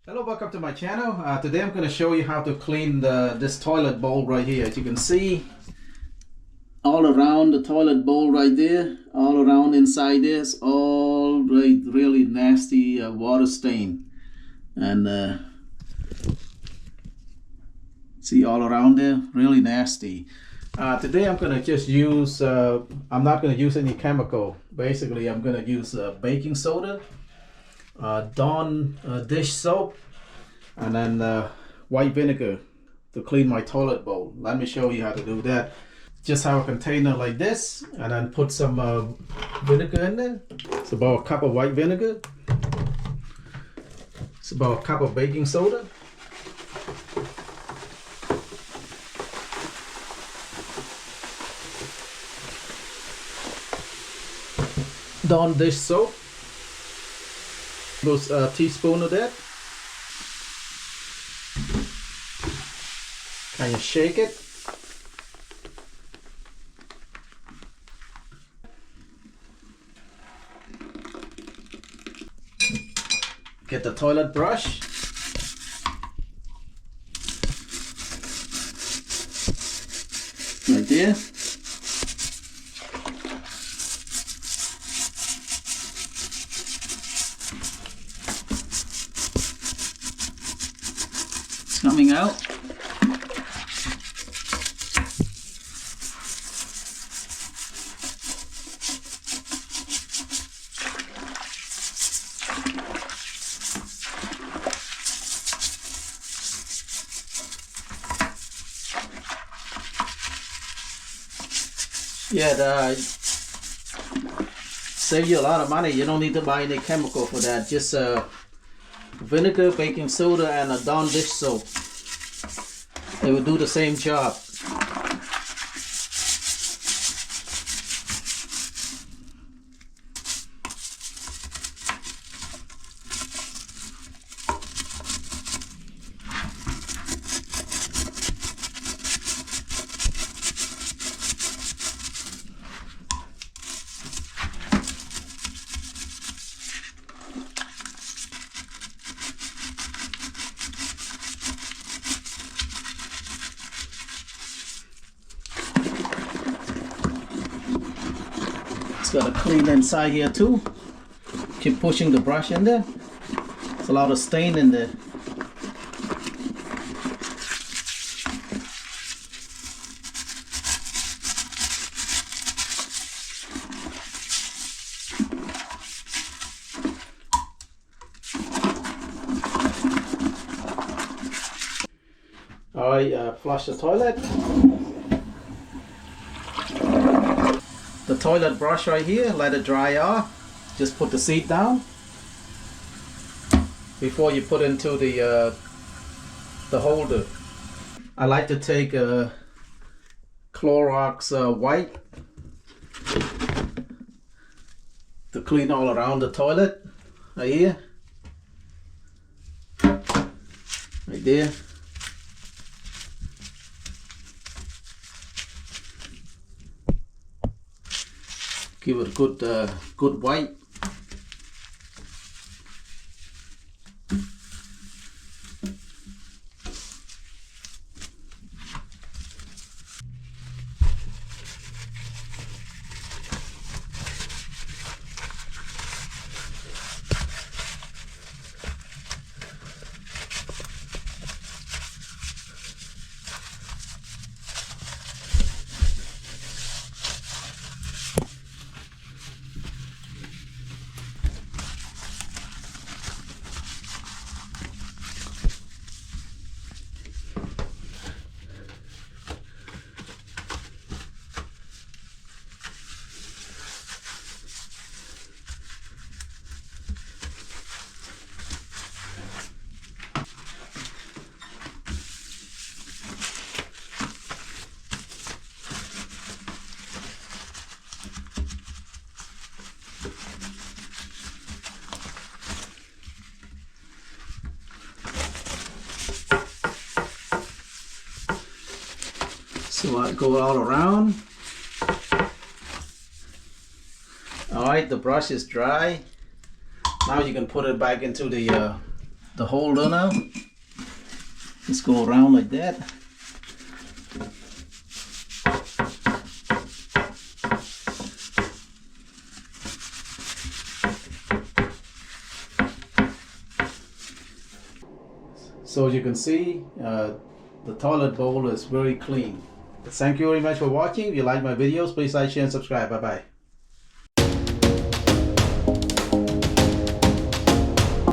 Hello, welcome to my channel. Today I'm going to show you how to clean this toilet bowl right here. As you can see, all around the toilet bowl right there, all around inside this, all right, really nasty water stain. And see all around there, really nasty. Today I'm going to just use, I'm not going to use any chemical. Basically, I'm going to use baking soda, Dawn dish soap, and then white vinegar to clean my toilet bowl. Let me show you how to do that. Just have a container like this, and then put some vinegar in there. It's about a cup of white vinegar. It's about a cup of baking soda. Dawn dish soap. Goes a teaspoon of that. Kind of shake it. Get the toilet brush. Right there. It's coming out. Yeah, save you a lot of money. You don't need to buy any chemical for that. Just vinegar, baking soda, and a Dawn dish soap. They will do the same job. It's got to clean inside here too. Keep pushing the brush in there. There's a lot of stain in there. Alright, flush the toilet. The toilet brush right here, let it dry off. Just put the seat down before you put into the holder. I like to take a Clorox wipe to clean all around the toilet. Right here, right there. Give it a good wipe. So I go all around. Alright, the brush is dry. Now you can put it back into the the holder now. Just go around like that. So as you can see, the toilet bowl is very clean. Thank you very much for watching. If you like my videos, please like, share, and subscribe. Bye-bye.